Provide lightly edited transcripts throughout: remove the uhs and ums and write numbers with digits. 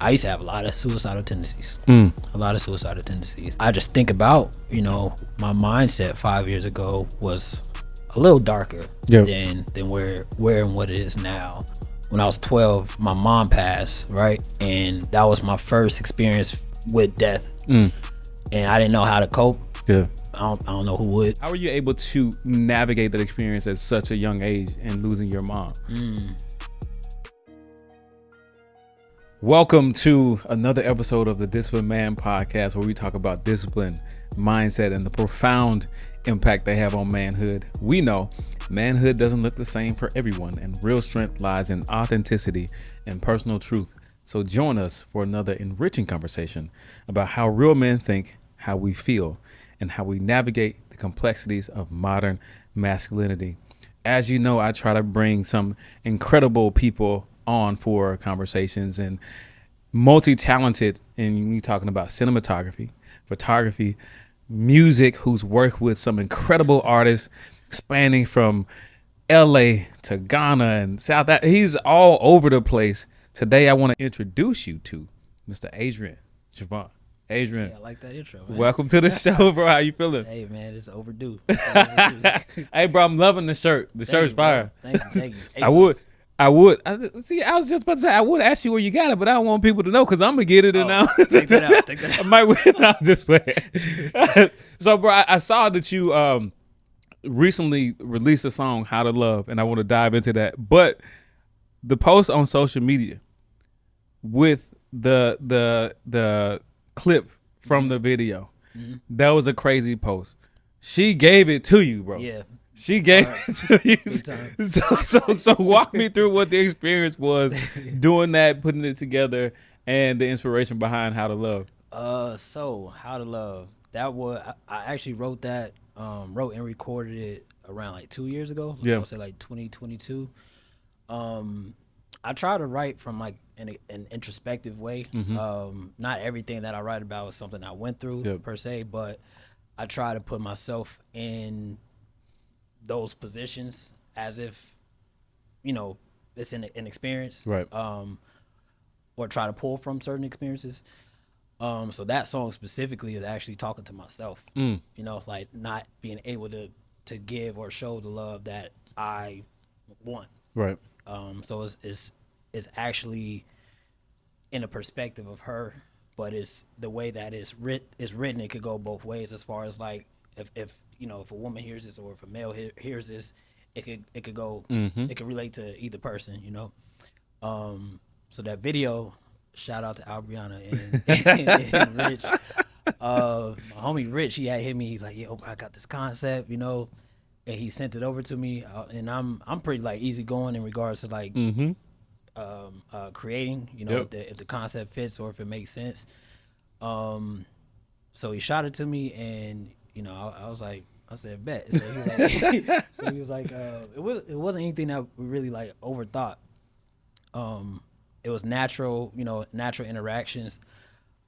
I used to have a lot of suicidal tendencies. I just think about, my mindset 5 years ago was a little darker than where and what it is now. When I was 12, my mom passed, right? And that was my first experience with death. And I didn't know how to cope. Yeah. I don't know who would. How were you able to navigate that experience at such a young age and losing your mom? Welcome to another episode of the Disciplined Man podcast, where we talk about discipline, mindset, and the profound impact they have on manhood. We know manhood doesn't look the same for everyone, and real strength lies in authenticity and personal truth. So join us for another enriching conversation about how real men think, how we feel, and how we navigate the complexities of modern masculinity. As you know, I try to bring some incredible people on for conversations, and multi-talented, and we talking about cinematography, photography, music, who's worked with some incredible artists spanning from LA to Ghana and South Africa. He's all over the place. Today I want to introduce you to Mr. Adrian Javon. Adrian, I like that intro, man. Welcome to the show, bro. How you feeling? Hey, man, it's overdue. Hey, bro, I'm loving the shirt. The shirt's fire. Thank you. I would. I was just about to say, I would ask you where you got it, but I don't want people to know because I'm going to get it. And take that out. I might win. I'm just playing. So, bro, I saw that you recently released a song, How to Love, and I want to dive into that. But the post on social media with the clip from the video, that was a crazy post. She gave it to you, bro. Yeah. She gave it to you. So walk me through what the experience was doing that, putting it together, and the inspiration behind How to Love. So How to Love, that was, I actually wrote that, wrote and recorded it around like 2 years ago. Yeah. I would say like 2022. I try to write from like an introspective way. Not everything that I write about is something I went through per se, but I try to put myself in those positions as if, it's an experience, Right. Or try to pull from certain experiences. So that song specifically is actually talking to myself, like not being able to give or show the love that I want. Right. So it's actually in a perspective of her, but it's the way that it's written. It could go both ways, as far as like if a woman hears this or if a male hears this, it could go, it could relate to either person, So that video, shout out to Albriana and Rich. My homie Rich, he had hit me. He's like, "Yo, I got this concept, and he sent it over to me. And I'm pretty like easygoing in regards to like creating, if the concept fits or if it makes sense. So he shot it to me, and I said, bet. So he was like, it wasn't anything that we really like overthought. It was natural, natural interactions.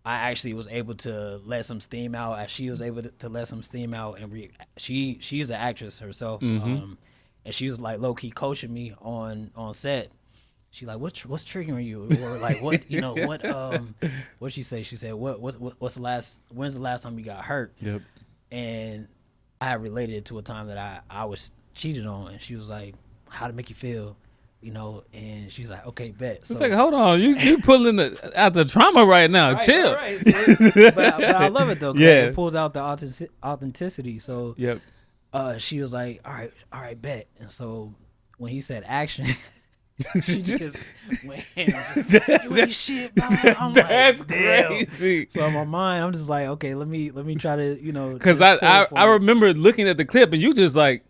I actually was able to let some steam out, as she was able to let some steam out, and she's an actress herself, and she was like low key coaching me on set. She's like, what's triggering you, or like what she say? She said, when's the last time you got hurt? Yep. And I had related it to a time that I was cheated on, and she was like, how to make you feel, and she's like, okay, bet. So, it's like, hold on, you pulling out the trauma right now. Right, chill. Right. But I love it though, 'cause it pulls out the authenticity. So she was like, all right, bet. And so when he said action, she just went in. You ain't shit, bro. I'm That's like, damn. crazy. So in my mind, I'm just like, okay, let me try to, Because I remember looking at the clip, and you just like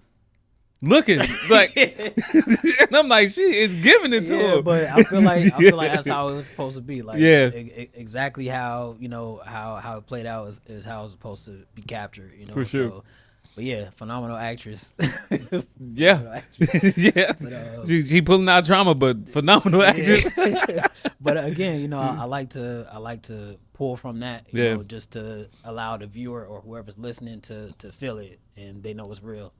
looking like, and I'm like, she is giving it to him. But I feel like that's how it was supposed to be. Like, exactly how how it played out is how it was supposed to be captured. For sure. So, but phenomenal actress. Yeah. But, she pulling out drama, but phenomenal actress. But again, I like to pull from that, just to allow the viewer or whoever's listening to feel it, and they know it's real.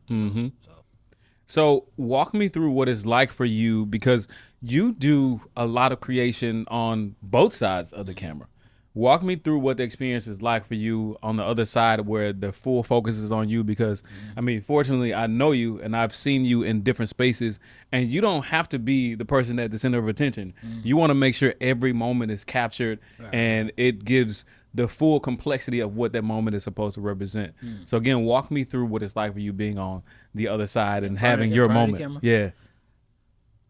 So walk me through what it's like for you, because you do a lot of creation on both sides of the camera. Walk me through what the experience is like for you on the other side where the full focus is on you because, I mean, fortunately, I know you and I've seen you in different spaces and you don't have to be the person at the center of attention. You want to make sure every moment is captured and it gives the full complexity of what that moment is supposed to represent. So again, walk me through what it's like for you being on the other side and having your moment. Yeah.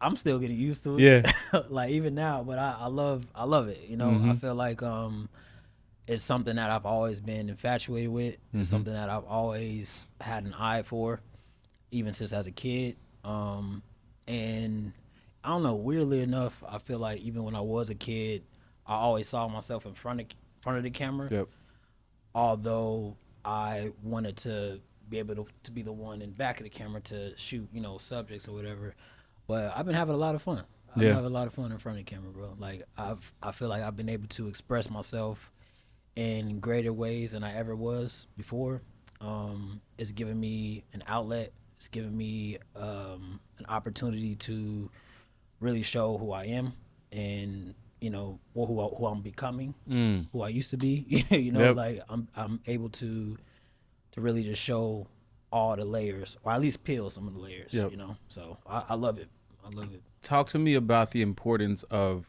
I'm still getting used to it. Yeah. Like even now, but I love it. You know, I feel like it's something that I've always been infatuated with. It's something that I've always had an eye for, even since as a kid. And I don't know, weirdly enough, I feel like even when I was a kid, I always saw myself in front of the camera. Yep. Although I wanted to be able to be the one in back of the camera to shoot, you know, subjects or whatever. But I've been having a lot of fun. I've been having a lot of fun in front of the camera, bro. Like I feel like I've been able to express myself in greater ways than I ever was before. It's given me an outlet. It's given me an opportunity to really show who I am and, you know, who I'm becoming, who I used to be. You know, like I'm able to really just show all the layers, or at least peel some of the layers. You know, so I love it. I love it. Talk to me about the importance of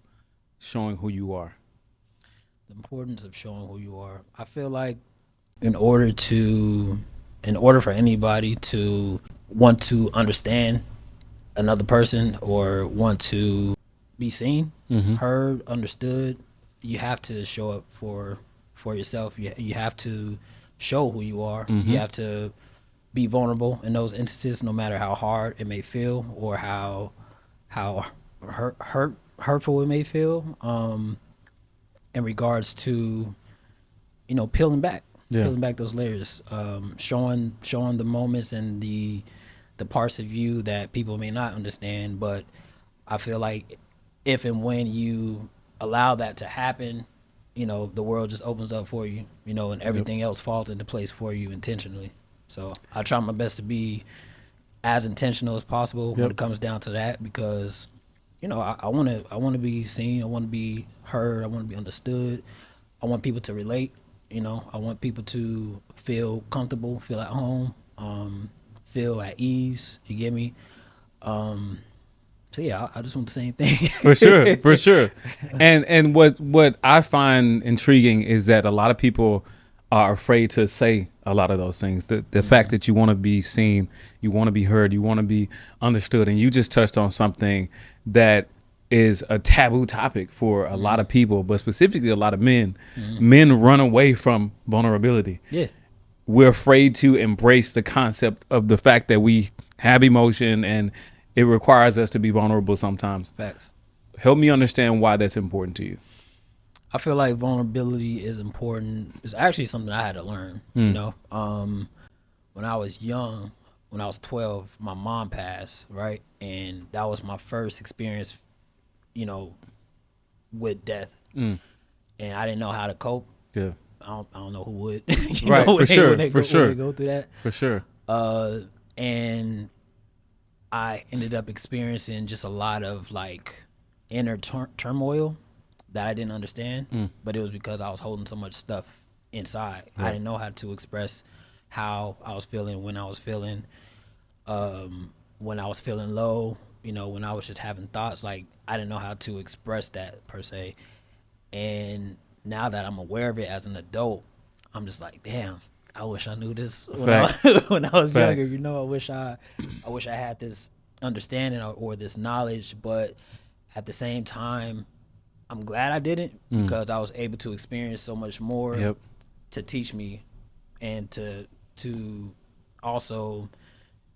showing who you are. The importance of showing who you are. I feel like in order for anybody to want to understand another person or want to be seen, heard, understood, you have to show up for yourself. You have to show who you are. You have to be vulnerable in those instances, no matter how hard it may feel or how hurtful it may feel. In regards to, you know, peeling back those layers, showing the moments and the parts of you that people may not understand. But I feel like if and when you allow that to happen, you know, the world just opens up for you, you know, and everything else falls into place for you intentionally. So I try my best to be as intentional as possible when it comes down to that, because, you know, I want to be seen. I want to be heard. I want to be understood. I want people to relate. You know, I want people to feel comfortable, feel at home, feel at ease. You get me? So yeah, I just want the same thing. For sure. And what I find intriguing is that a lot of people are afraid to say a lot of those things. The fact that you want to be seen, you want to be heard, you want to be understood, and you just touched on something that is a taboo topic for a lot of people, but specifically a lot of men. Men run away from vulnerability. Yeah. We're afraid to embrace the concept of the fact that we have emotion and it requires us to be vulnerable sometimes. Facts. Help me understand why that's important to you. I feel like vulnerability is important. It's actually something I had to learn, you know. When I was young, when I was 12, my mom passed, right? And that was my first experience, you know, with death. And I didn't know how to cope. Yeah. I don't know who would. Right, know, for sure, when they for go, sure. when they go through that. For sure. And I ended up experiencing just a lot of like inner turmoil that I didn't understand, but it was because I was holding so much stuff inside. Right. I didn't know how to express how I was feeling, when I was feeling low, you know, when I was just having thoughts. Like, I didn't know how to express that per se. And now that I'm aware of it as an adult, I'm just like, damn, I wish I knew this when I was younger. You know, I wish I had this understanding or this knowledge, but at the same time, I'm glad I didn't, because I was able to experience so much more to teach me and to also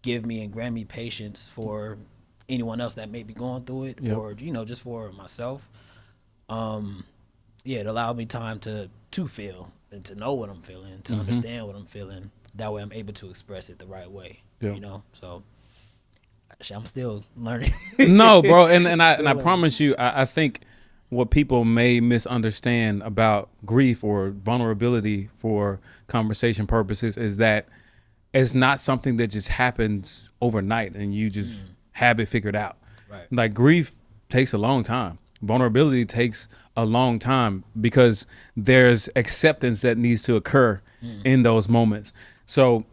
give me and grant me patience for anyone else that may be going through it, or, you know, just for myself. It allowed me time to feel and to know what I'm feeling, to understand what I'm feeling. That way I'm able to express it the right way, you know? So actually, I'm still learning. No, bro. And I promise you, I think what people may misunderstand about grief or vulnerability for conversation purposes is that it's not something that just happens overnight and you just have it figured out. Right. Like, grief takes a long time. Vulnerability takes a long time because there's acceptance that needs to occur in those moments. So,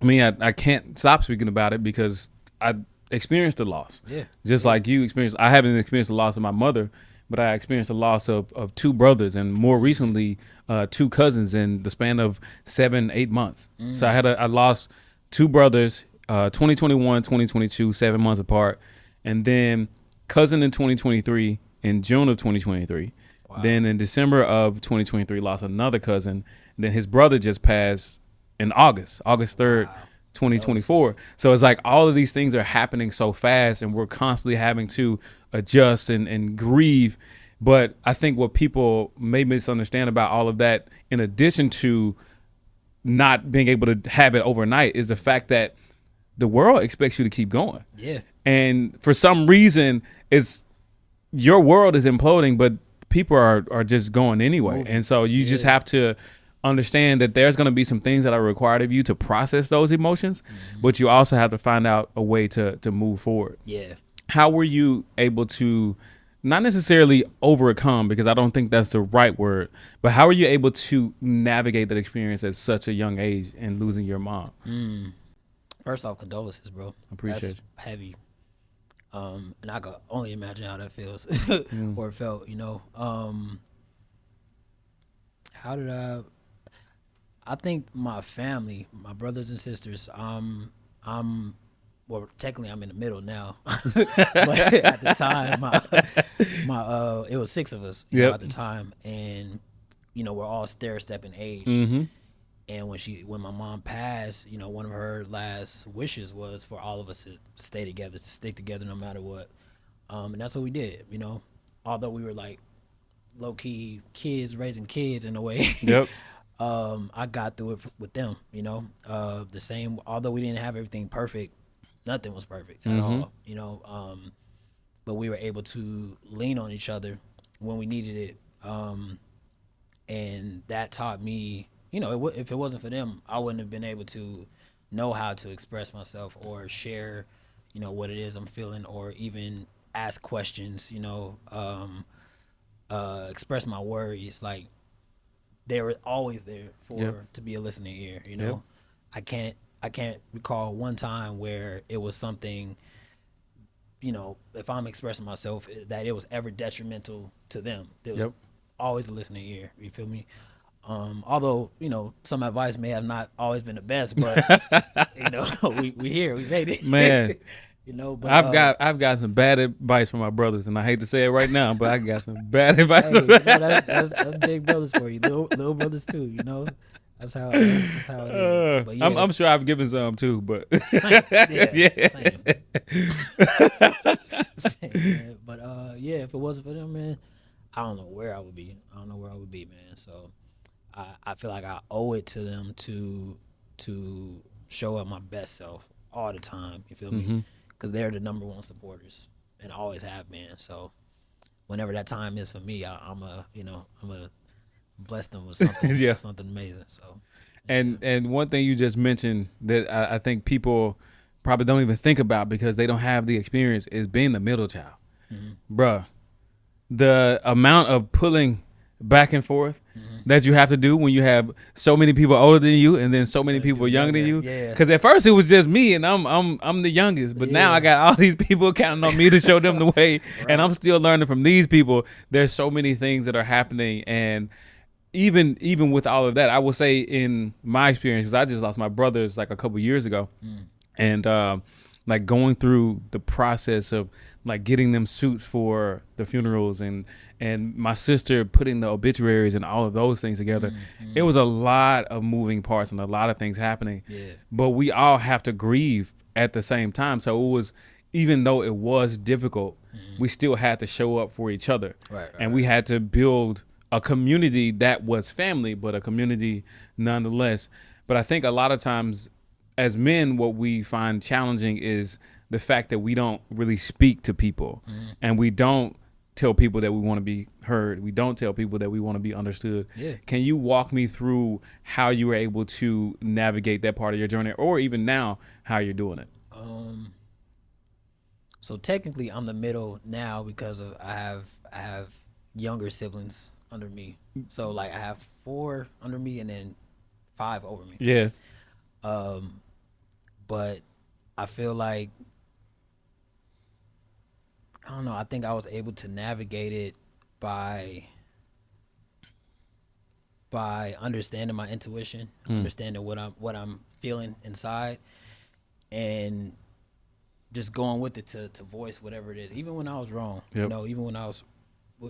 I mean, I can't stop speaking about it because I experienced the loss. Just like you experienced. I haven't experienced the loss of my mother, but I experienced the loss of two brothers and more recently two cousins in the span of 7-8 months. So I lost two brothers, 2021, 2022, 7 months apart, and then cousin in 2023 in June of 2023. Wow. Then in December of 2023, lost another cousin. Then his brother just passed in August 3rd. Wow. 2024. So it's like all of these things are happening so fast and we're constantly having to adjust and grieve. But I think what people may misunderstand about all of that, in addition to not being able to have it overnight, is the fact that the world expects you to keep going. Yeah. And for some reason, it's your world is imploding, but people are just going anyway. And so you just have to understand that there's going to be some things that are required of you to process those emotions, but you also have to find out a way to move forward. Yeah. How were you able to not necessarily overcome, because I don't think that's the right word, but how were you able to navigate that experience at such a young age and losing your mom? First off, condolences, bro. Appreciate That's it. heavy. And I could only imagine how that feels or felt, you know. How did I think my family, my brothers and sisters, well, technically I'm in the middle now, but at the time, it was 6 of us you know, at the time, and you know we're all stair-stepping age. And when my mom passed, you know, one of her last wishes was for all of us to stay together, to stick together no matter what, and that's what we did. You know, although we were like low-key kids raising kids in a way. I got through it with them, you know, the same, although we didn't have everything perfect, nothing was perfect at all, you know, but we were able to lean on each other when we needed it. And that taught me, you know, if it wasn't for them, I wouldn't have been able to know how to express myself or share, you know, what it is I'm feeling, or even ask questions, you know, express my worries. Like, they were always there to be a listening ear, you know. I can't recall one time where it was something, you know, if I'm expressing myself, that it was ever detrimental to them. There was always a listening ear, you feel me? Although, you know, some advice may have not always been the best, but you know, we here, we made it. Man. You know, but I've got some bad advice from my brothers, and I hate to say it right now, but I got some bad advice. Hey, you know, that's big brothers for you, little brothers too. You know, that's how it is. But yeah, I'm sure I've given some too, but same. Same. Same, but yeah, if it wasn't for them, man, I don't know where I would be. Man. So I feel like I owe it to them to show up my best self all the time. You feel me? Because they're the number one supporters and always have been. So whenever that time is for me, I'm a bless them with something, something amazing. So, and one thing you just mentioned that I think people probably don't even think about because they don't have the experience is being the middle child. Bruh, the amount of pulling back and forth that you have to do when you have so many people older than you and then so many people younger than you. Because at first it was just me and I'm the youngest, but now I got all these people counting on me to show them the way, and I'm still learning from these people. There's so many things that are happening, and even with all of that, I will say in my experience, 'cause I just lost my brothers like a couple years ago, and like going through the process of like getting them suits for the funerals and my sister putting the obituaries and all of those things together. It was a lot of moving parts and a lot of things happening. But we all have to grieve at the same time. So it was, even though it was difficult, we still had to show up for each other. And we had to build a community that was family, but a community nonetheless. But I think a lot of times as men, what we find challenging is the fact that we don't really speak to people, and we don't tell people that we want to be heard. We don't tell people that we want to be understood. Can you walk me through how you were able to navigate that part of your journey, or even now how you're doing it? So technically, I'm the middle now because of I have younger siblings under me. So like I have 4 under me and then 5 over me. Yeah. Um, but I feel like I don't know. I think I was able to navigate it by understanding my intuition, understanding what I'm feeling inside, and just going with it to voice whatever it is. Even when I was wrong, Yep. even when I was,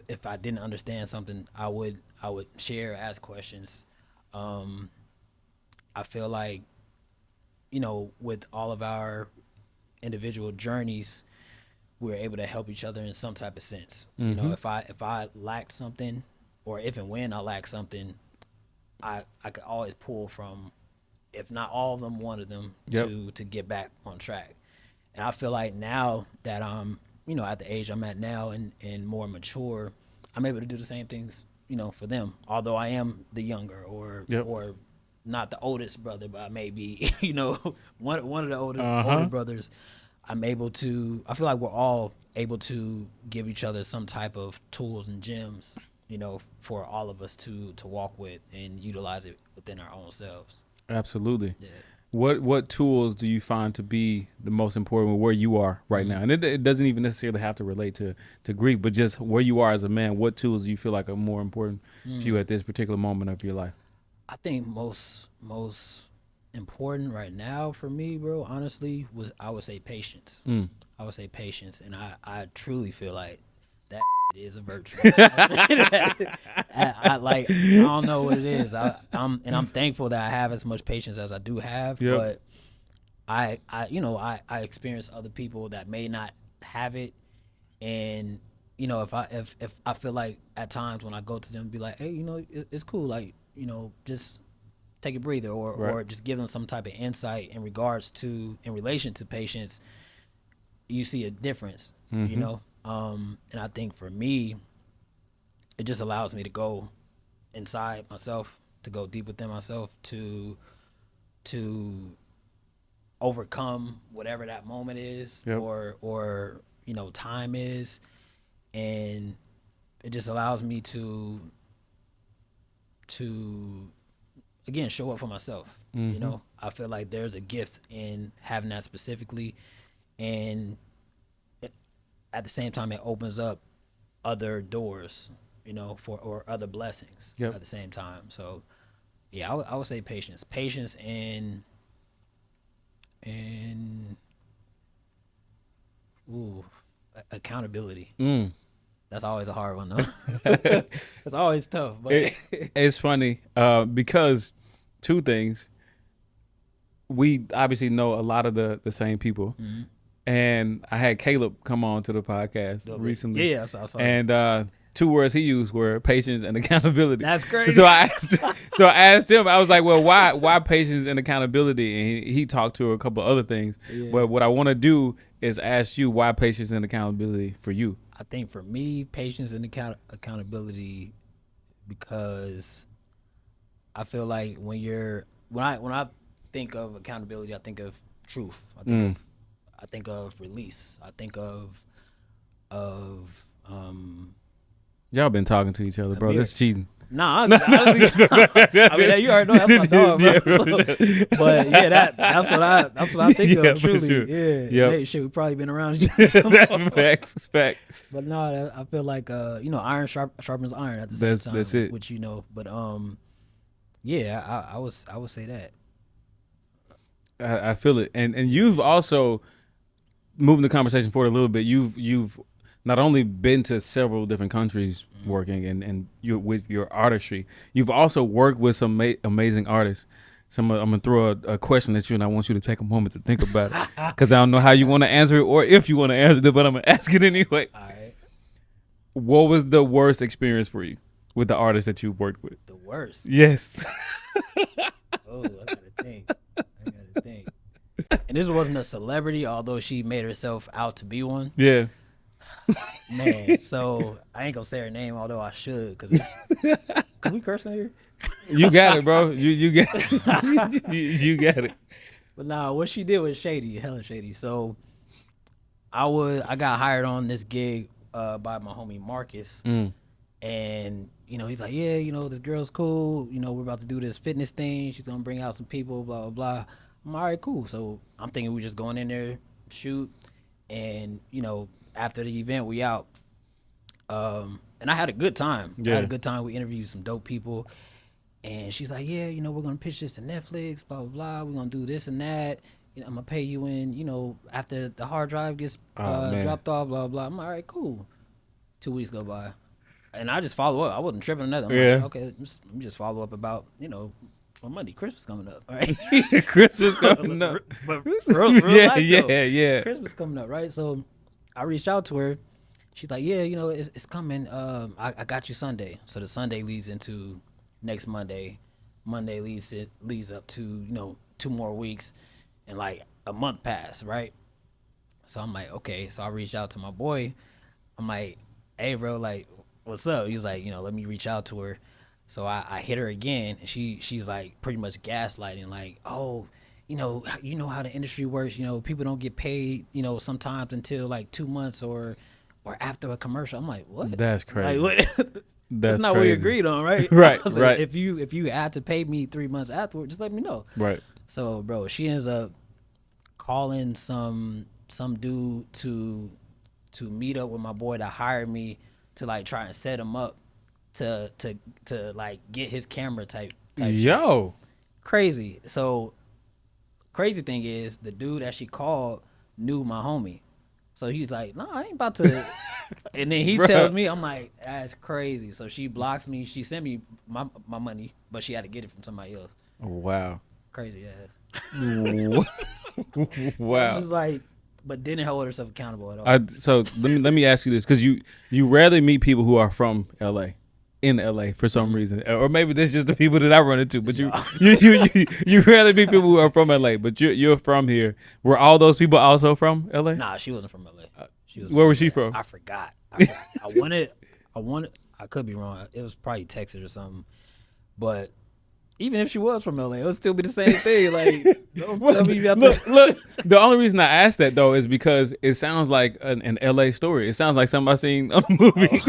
if I didn't understand something, I would share, ask questions. I feel like, with all of our individual journeys, we were able to help each other in some type of sense. If I lacked something, or if and when I lacked something, I could always pull from, if not all of them, one of them to get back on track. And I feel like now that I'm, at the age I'm at now and more mature, I'm able to do the same things, for them. Although I am the younger or not the oldest brother, but I may be, one of the older brothers. I feel like we're all able to give each other some type of tools and gems, for all of us to walk with and utilize it within our own selves. Absolutely. Yeah. What tools do you find to be the most important with where you are right now? And it doesn't even necessarily have to relate to Greek, but just where you are as a man. What tools do you feel like are more important for you at this particular moment of your life? I think most important right now for me, bro, honestly, I would say patience. I would say patience, and I truly feel like that is a virtue. I don't know what it is. I'm thankful that I have as much patience as I do have, but I experience other people that may not have it, and if I feel like at times when I go to them and be like, hey, it's cool, like, just take a breather, or just give them some type of insight in relation to patience, you see a difference, and I think for me, it just allows me to go inside myself, to go deep within myself, to overcome whatever that moment is, or time is, and it just allows me to again show up for myself. I feel like there's a gift in having that specifically, and at the same time it opens up other doors, or other blessings at the same time. So yeah, I would say patience and accountability. That's always a hard one though. It's always tough, but it's funny because two things. We obviously know a lot of the same people, and I had Caleb come on to the podcast recently. Yeah, I saw and 2 words he used were patience and accountability. That's crazy. So I asked him. I was like, well, why patience and accountability? And he talked to a couple other things. Yeah. But what I want to do is ask you why patience and accountability for you. I think for me, patience and accountability, because I feel like when I think of accountability, I think of truth. I think of release. I think of y'all been talking to each other, bro. That's cheating. Nah, honestly, I mean, you already know that's my dog, bro. But yeah, that's what I think of. Truly, sure. Yeah. Hey, shit, we probably been around each other. Facts. But no, I feel like iron sharpens iron at the same time. That's it. Which But yeah, I would say that. I feel it, and you've also moving the conversation forward a little bit. You've not only been to several different countries working and you with your artistry, you've also worked with some amazing artists. So I'm gonna throw a question at you, and I want you to take a moment to think about it, because I don't know how you want to answer it or if you want to answer it, but I'm gonna ask it anyway. All right. What was the worst experience for you with the artists that you worked with? The worst? Yes. Oh, I gotta think. And this wasn't a celebrity, although she made herself out to be one. Yeah. Man, so I ain't gonna say her name, although I should, because can we curse in here? You got it, bro. You got it. You got it. But nah, what she did was shady, hella shady. So I got hired on this gig by my homie Marcus, and he's like, yeah, this girl's cool. We're about to do this fitness thing. She's gonna bring out some people, blah blah blah. I'm all right, cool. So I'm thinking we're just going in there, shoot, and after the event we out. And I had a good time. Yeah. I had a good time. We interviewed some dope people. And she's like, yeah, we're going to pitch this to Netflix, blah, blah, blah. We're going to do this and that. I'm going to pay you in, after the hard drive gets dropped off, blah, blah. I'm like, all right, cool. 2 weeks go by. And I just follow up. I wasn't tripping or nothing. I'm like, okay, let me just follow up about, my money. Christmas coming up, all right? Christmas coming up. But real Yeah, life, yeah, though. yeah. Christmas coming up, right? So I reached out to her. She's like, yeah, it's coming. I got you Sunday. So the Sunday leads into next Monday. Monday leads up to 2 more weeks, and like a month passed, right? So I'm like, okay. So I reached out to my boy. I'm like, hey, bro, like, what's up? He was like, let me reach out to her. So I hit her again, and she's like pretty much gaslighting, like, oh, you know how the industry works. People don't get paid, sometimes until like 2 months or after a commercial. I'm like, what? That's crazy. Like, what? That's not crazy. what we agreed on, right? Right, I was like, right. If you had to pay me 3 months afterward, just let me know. Right. So, bro, she ends up calling some dude to meet up with my boy to hire me to like try and set him up to like get his camera type Yo. shit. Crazy. So crazy thing is the dude that she called knew my homie. So he's like, no, I ain't about to. And then he tells me, I'm like, that's crazy. So she blocks me. She sent me my money, but she had to get it from somebody else. Wow. Crazy ass. Wow. I was like, but didn't hold herself accountable at all. So let me ask you this, because you rarely meet people who are from LA, in LA for some reason, or maybe that's just the people that I run into. But you rarely meet people who are from LA, but you're from here. Were all those people also from LA? Nah, she wasn't from LA. Where was she from? I forgot. I wanted. I could be wrong. It was probably Texas or something. But even if she was from LA, it would still be the same thing. Like, don't tell me you have to. Look. The only reason I asked that though is because it sounds like an LA story. It sounds like something I seen on a movie.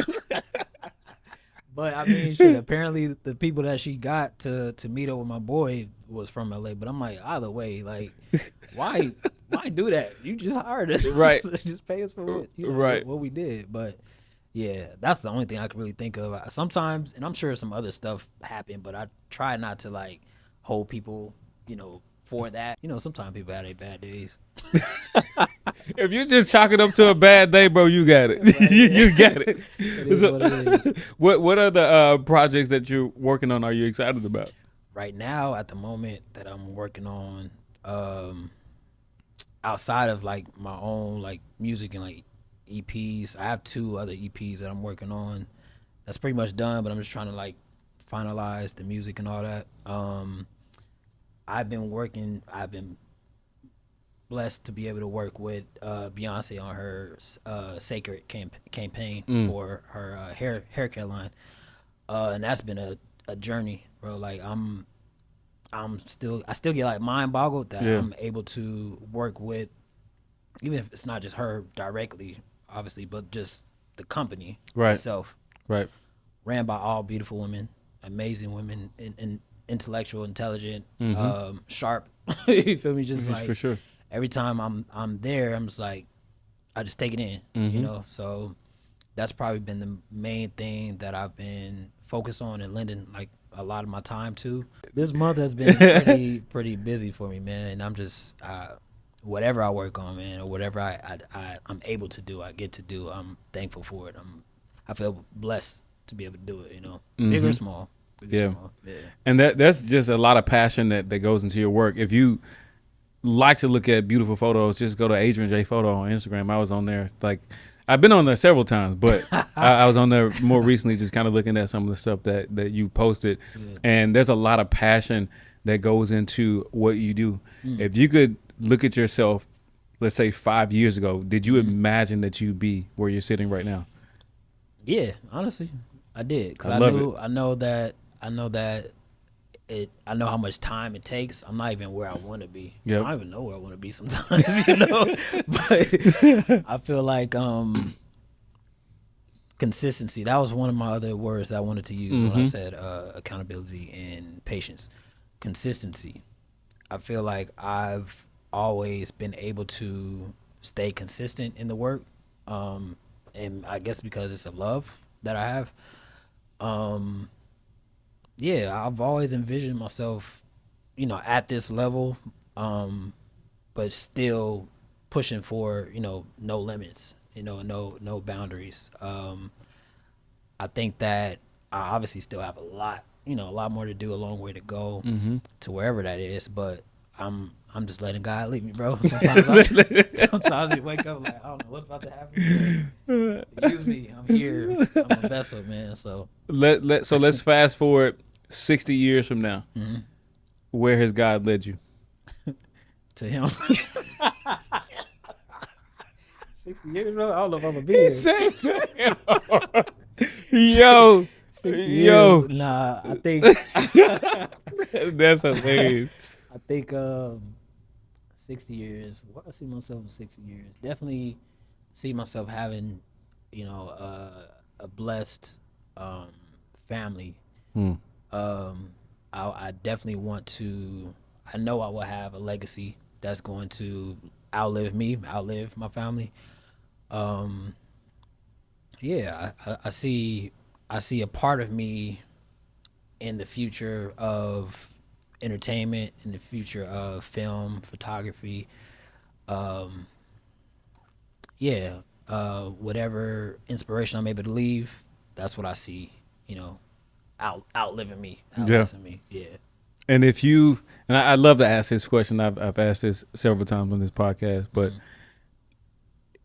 But I mean, shit, apparently the people that she got to meet up with my boy was from LA. But I'm like, either way, like, why do that? You just hired us, Right? Just pay us for what we did. But yeah, that's the only thing I can really think of. Sometimes, and I'm sure some other stuff happened, but I try not to like hold people, for that. Sometimes people have their bad days. If you just chalk it up to a bad day, bro, you got it. Right, you got it. It is what it is. What are the projects that you're working on? Are you excited about? Right now, at the moment that I'm working on, outside of like my own like music and like EPs, I have 2 other EPs that I'm working on. That's pretty much done, but I'm just trying to like finalize the music and all that. I've been blessed to be able to work with Beyoncé on her Sacred campaign for her hair care line, and that's been a journey, bro. Like I still get like mind boggled that I'm able to work with, even if it's not just her directly, obviously, but just the company itself. Right. Ran by all beautiful women, amazing women, and intellectual, intelligent, sharp. You feel me? Just like for sure. Every time I'm there, I'm just like, I just take it in, So that's probably been the main thing that I've been focused on and lending like a lot of my time to. This month has been pretty busy for me, man. And I'm just whatever I work on, man, or whatever I'm able to do, I get to do. I'm thankful for it. I feel blessed to be able to do it. Big or small. Small. Yeah. And that's just a lot of passion that goes into your work. If you like to look at beautiful photos, just go to Adrian J Photo on Instagram. I was on there, like, I've been on there several times, but I was on there more recently, just kind of looking at some of the stuff that you posted. And there's a lot of passion that goes into what you do. If you could look at yourself, let's say 5 years ago, did you imagine that you'd be where you're sitting right now? Yeah, honestly, I did, because I know that I know how much time it takes. I'm not even where I want to be. Yep. I don't even know where I want to be sometimes, But I feel like consistency. That was one of my other words that I wanted to use when I said accountability and patience. Consistency. I feel like I've always been able to stay consistent in the work, and I guess because it's a love that I have. Yeah, I've always envisioned myself, at this level, but still pushing for, no limits, no boundaries. I think that I obviously still have a lot more to do, a long way to go to wherever that is, but I'm just letting God lead me, bro. Sometimes you wake up like, I don't know what's about to happen. Use me. I'm here. I'm a vessel, man. So let's fast forward 60 years from now. Where has God led you? To Him. 60 years, bro. I don't know if I'm gonna be here. Yo, 60 yo. years. Nah, I think That's hilarious. I think 60 years. What I see myself in 60 years. Definitely see myself having, a blessed family. I definitely want to. I know I will have a legacy that's going to outlive me, outlive my family. Yeah, I see a part of me in the future of entertainment, in the future of film, photography. Yeah, whatever inspiration I'm able to leave, that's what I see. Outliving me, outlasting me. Yeah. And if you, and I love to ask this question. I've asked this several times on this podcast, but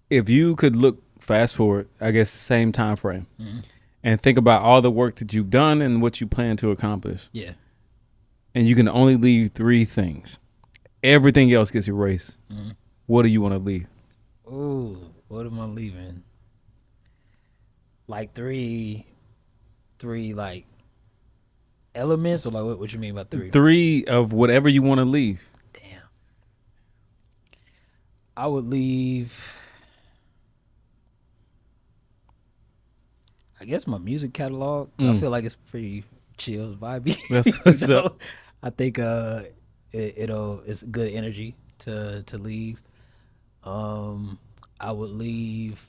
if you could look fast forward, I guess same time frame, and think about all the work that you've done and what you plan to accomplish. Yeah. And you can only leave 3 things. Everything else gets erased. What do you want to leave? Ooh, what am I leaving? Like three like elements, or like what you mean by 3? 3 of whatever you want to leave. Damn. I would leave, I guess, my music catalog. I feel like it's pretty chill, vibey. That's what's up. I think it's good energy to leave. I would leave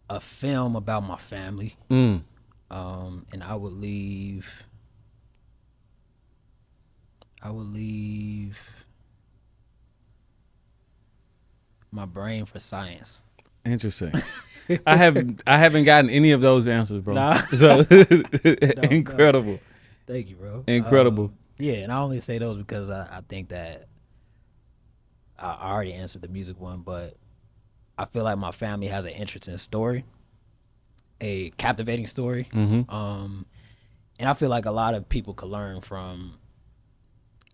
a film about my family. And I would leave my brain for science. Interesting. I haven't gotten any of those answers, bro. Nah. So No. incredible. Thank you, bro. Incredible. Yeah, and I only say those because I think that I already answered the music one, but I feel like my family has an interesting story, a captivating story. And I feel like a lot of people could learn from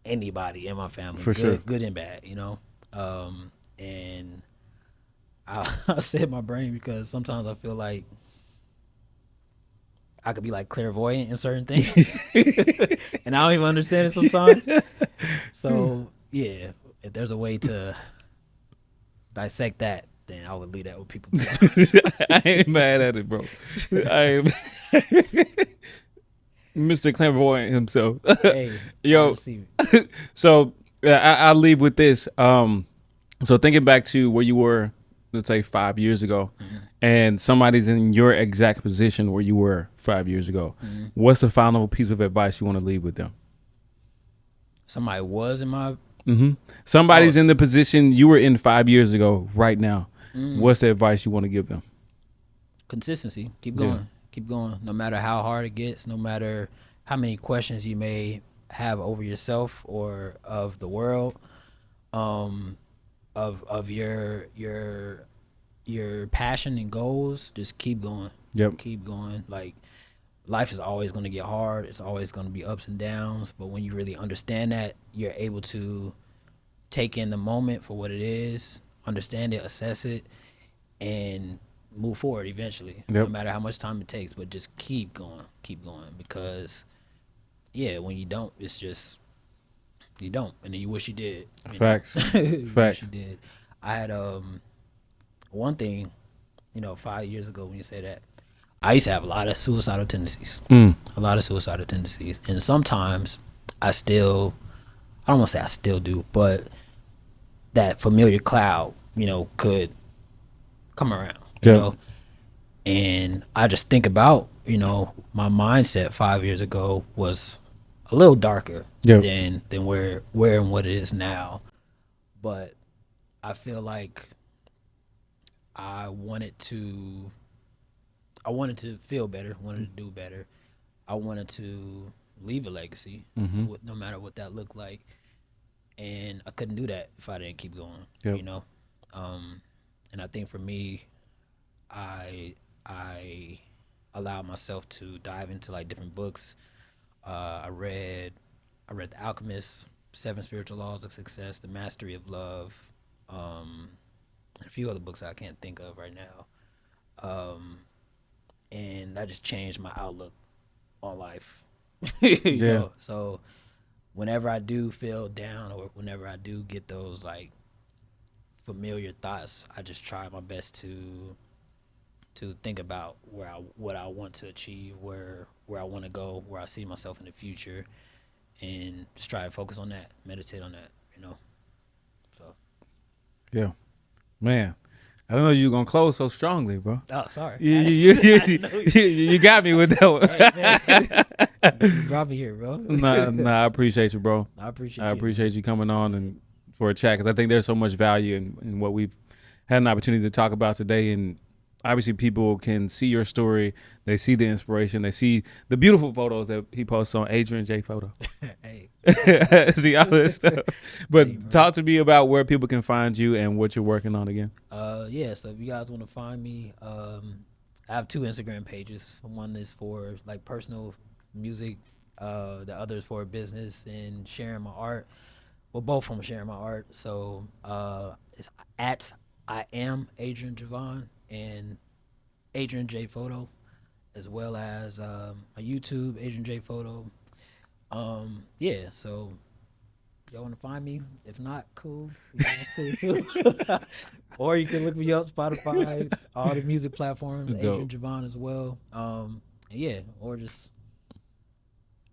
anybody in my family, For sure. good and bad, and I said my brain because sometimes I feel like I could be like clairvoyant in certain things, and I don't even understand it sometimes. So yeah, if there's a way to dissect that, then I would leave that with people too. I ain't mad at it, bro. I am Mr. Clairvoyant himself. Hey, Yo, so I'll leave with this. So thinking back to where you were, let's say 5 years ago, and somebody's in your exact position where you were 5 years ago, what's the final piece of advice you want to leave with them? Somebody was in my... Somebody's in the position you were in 5 years ago right now. What's the advice you want to give them? Consistency. Keep going. Yeah. Keep going. No matter how hard it gets, no matter how many questions you may have over yourself or of the world, of your passion and goals, just keep going. Yep. Keep going. Like, life is always going to get hard. It's always going to be ups and downs. But when you really understand that, you're able to take in the moment for what it is, understand it, assess it, and move forward eventually. Yep. No matter how much time it takes, but just keep going, because yeah, when you don't, it's just you don't, and then you wish you did. Facts. You Facts. wish you did. I had one thing, 5 years ago when you say that, I used to have a lot of suicidal tendencies, Mm. and sometimes I still, I don't want to say I still do, but that familiar cloud, could come around, Yeah. and I just think about, my mindset 5 years ago was a little darker Yeah. than where and what it is now, but I feel like I wanted to feel better, wanted to do better. I wanted to leave a legacy, Mm-hmm. no matter what that looked like, and I couldn't do that if I didn't keep going. Yep. And I think for me, I allowed myself to dive into like different books. I read The Alchemist, Seven Spiritual Laws of Success, The Mastery of Love, a few other books I can't think of right now. And that just changed my outlook on life. Yeah. So whenever I do feel down or whenever I do get those like familiar thoughts, I just try my best to think about what I want to achieve, where I want to go, where I see myself in the future, and just try to focus on that, meditate on that, So. Yeah. Man, I don't know you were gonna close so strongly, bro. Oh, sorry. You got me with that one. Hey, man. You brought me here, bro. Nah, I appreciate you, bro. I I appreciate you coming on and for a chat, because I think there's so much value in what we've had an opportunity to talk about today. And obviously people can see your story, they see the inspiration, they see the beautiful photos that he posts on Adrian J Photo. Hey. See all this stuff. But Hey, talk to me about where people can find you and what you're working on again. Yeah, so if you guys want to find me, I have 2 Instagram pages. One is for like personal music, the other is for business and sharing my art. Well, both from sharing my art. So it's at I am Adrian Javon and Adrian J Photo, as well as my YouTube, Adrian J Photo. Yeah, so y'all want to find me? If not, cool. Cool too. Or you can look me up Spotify, all the music platforms, Adrian Javon as well. And yeah, or just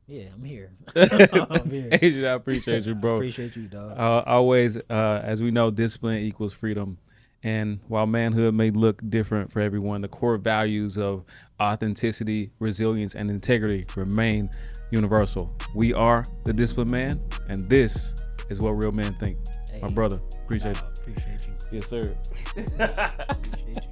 I'm here. I'm here. Adrian, I appreciate you, bro. Appreciate you, dog. Always, as we know, discipline equals freedom. And while manhood may look different for everyone, the core values of authenticity, resilience, and integrity remain universal. We are the Disciplined Man, and this is what real men think. Hey, my brother, appreciate it. Appreciate you. Yes, sir. Appreciate you.